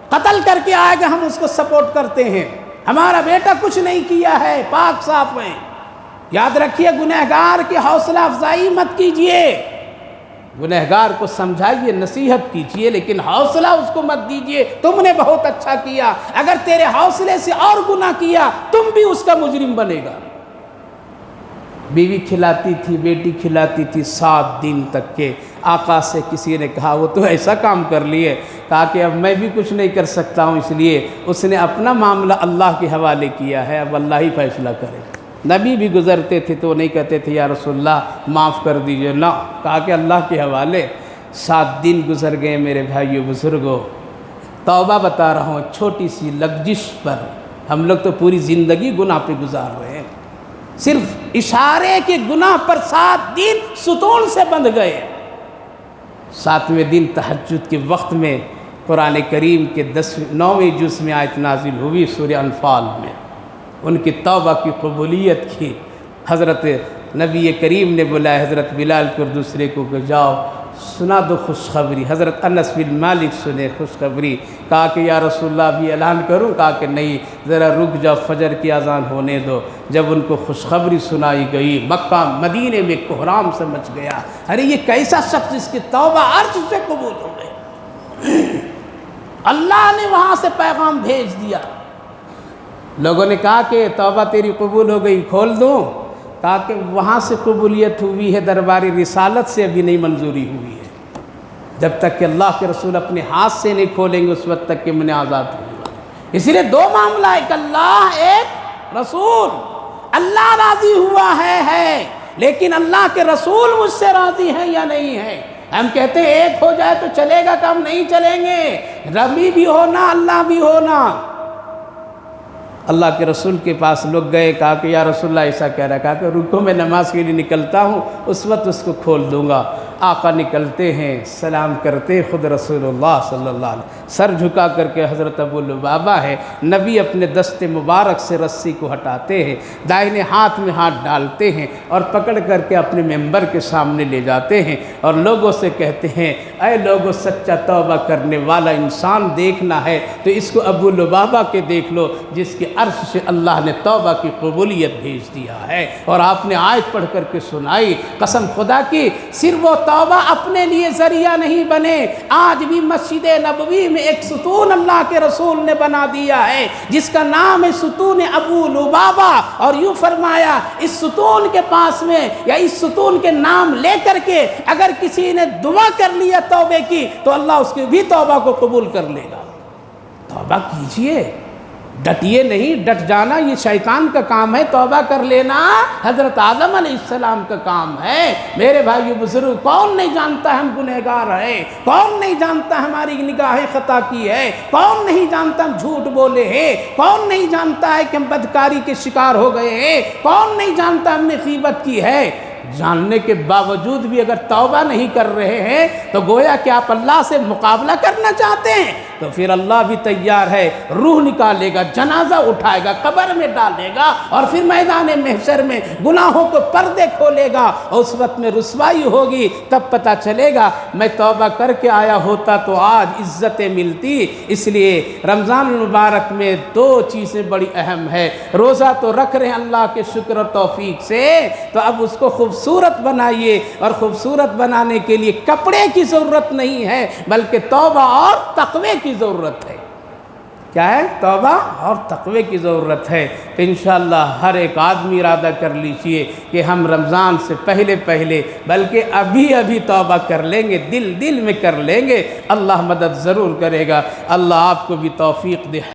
قتل کر کے آئے گا ہم اس کو سپورٹ کرتے ہیں، ہمارا بیٹا کچھ نہیں کیا ہے، پاک صاف ہیں۔ یاد رکھیے گنہگار کی حوصلہ افزائی مت کیجئے، گنہگار کو سمجھائیے، نصیحت کیجئے، لیکن حوصلہ اس کو مت دیجئے تم نے بہت اچھا کیا، اگر تیرے حوصلے سے اور گناہ کیا تم بھی اس کا مجرم بنے گا۔ بیوی کھلاتی تھی، بیٹی کھلاتی تھی 7 دن تک کے۔ آقا سے کسی نے کہا وہ تو ایسا کام کر لیے، کہا کہ اب میں بھی کچھ نہیں کر سکتا ہوں، اس لیے اس نے اپنا معاملہ اللہ کے حوالے کیا ہے، اب اللہ ہی فیصلہ کرے۔ نبی بھی گزرتے تھے تو وہ نہیں کہتے تھے یا رسول اللہ معاف کر دیجئے، نہ، کہا کہ اللہ کے حوالے۔ 7 دن گزر گئے میرے بھائیو بزرگوں، توبہ بتا رہا ہوں، چھوٹی سی لغزش پر ہم لوگ تو پوری زندگی گناہ پہ گزار رہے ہیں، صرف اشارے کے گناہ پر 7 دن ستون سے بندھ گئے۔ 7ویں دن تہجد کے وقت میں قرآن کریم کے 9ویں جز میں آیت نازل ہوئی سورہ انفال میں، ان کی توبہ کی قبولیت کی۔ حضرت نبی کریم نے بلایا حضرت بلال کو دوسرے کو کہ جاؤ سنا دو خوشخبری۔ حضرت انس بن مالک سنے خوشخبری، کہا کہ یا رسول اللہ ابھی اعلان کروں؟ کہا کہ نہیں، ذرا رک جاؤ، فجر کی اذان ہونے دو۔ جب ان کو خوشخبری سنائی گئی، مکہ مدینے میں کوہرام سے مچ گیا، ارے یہ کیسا شخص جس کی توبہ عرش سے قبول ہو گئی۔ اللہ نے وہاں سے پیغام بھیج دیا۔ لوگوں نے کہا کہ توبہ تیری قبول ہو گئی، کھول دوں؟ کہا کہ وہاں سے قبولیت ہوئی ہے، دربار رسالت سے ابھی نہیں منظوری ہوئی ہے، جب تک کہ اللہ کے رسول اپنے ہاتھ سے نہیں کھولیں گے اس وقت تک کہ میں نے آزاد ہوں گا۔ اسی لیے 2 معاملہ، ایک اللہ ایک رسول۔ اللہ راضی ہوا ہے، لیکن اللہ کے رسول مجھ سے راضی ہیں یا نہیں ہے؟ ہم کہتے ہیں ایک ہو جائے تو چلے گا، کم نہیں چلیں گے، ربی بھی ہونا اللہ بھی ہونا۔ اللہ کے رسول کے پاس لوگ گئے، کہا کہ یا رسول اللہ ایسا کہہ رہا، کہا کہ رکو میں نماز کے لیے نکلتا ہوں، اس وقت اس کو کھول دوں گا۔ آقا نکلتے ہیں، سلام کرتے خود رسول اللہ صلی اللہ علیہ وسلم، سر جھکا کر کے حضرت ابو لبابہ ہے، نبی اپنے دست مبارک سے رسی کو ہٹاتے ہیں، دائنے ہاتھ میں ہاتھ ڈالتے ہیں اور پکڑ کر کے اپنے ممبر کے سامنے لے جاتے ہیں اور لوگوں سے کہتے ہیں اے لوگوں، سچا توبہ کرنے والا انسان دیکھنا ہے تو اس کو ابو لبابہ کے دیکھ لو، جس کے عرش سے اللہ نے توبہ کی قبولیت بھیج دیا ہے۔ اور آپ نے آیت پڑھ کر کے سنائی، قسم خدا کی صرف وہ توبہ اپنے لیے ذریعہ نہیں بنے، آج بھی مسجد نبوی میں ایک ستون اللہ کے رسول نے بنا دیا ہے جس کا نام ہے ستون ابو لبابہ، اور یوں فرمایا اس ستون کے پاس میں یا اس ستون کے نام لے کر کے اگر کسی نے دعا کر لیا توبے کی تو اللہ اس کی بھی توبہ کو قبول کر لے گا۔ توبہ کیجئے، ڈٹیے نہیں، ڈٹ جانا یہ شیطان کا کام ہے، توبہ کر لینا حضرت آدم علیہ السلام کا کام ہے۔ میرے بھائیو بزرگ، کون نہیں جانتا ہم گنہگار ہیں؟ کون نہیں جانتا ہماری نگاہیں خطا کی ہے؟ کون نہیں جانتا ہم جھوٹ بولے ہیں؟ کون نہیں جانتا ہے کہ ہم بدکاری کے شکار ہو گئے ہیں؟ کون نہیں جانتا ہم نے غیبت کی ہے؟ جاننے کے باوجود بھی اگر توبہ نہیں کر رہے ہیں تو گویا کہ آپ اللہ سے مقابلہ کرنا چاہتے ہیں، تو پھر اللہ بھی تیار ہے، روح نکالے گا، جنازہ اٹھائے گا، قبر میں ڈالے گا اور پھر میدان محشر میں گناہوں کو پردے کھولے گا اور اس وقت میں رسوائی ہوگی، تب پتہ چلے گا میں توبہ کر کے آیا ہوتا تو آج عزتیں ملتی۔ اس لیے رمضان المبارک میں 2 چیزیں بڑی اہم ہے۔ روزہ تو رکھ رہے ہیں اللہ کے شکر اور توفیق سے، تو اب اس کو خوبصورت بنائیے، اور خوبصورت بنانے کے لیے کپڑے کی ضرورت نہیں ہے بلکہ توبہ اور تقوی کی ضرورت ہے۔ کیا ہے؟ توبہ اور تقوی کی ضرورت ہے۔ تو انشاءاللہ ہر ایک آدمی ارادہ کر لیجئے کہ ہم رمضان سے پہلے بلکہ ابھی توبہ کر لیں گے، دل میں کر لیں گے، اللہ مدد ضرور کرے گا۔ اللہ آپ کو بھی توفیق دے۔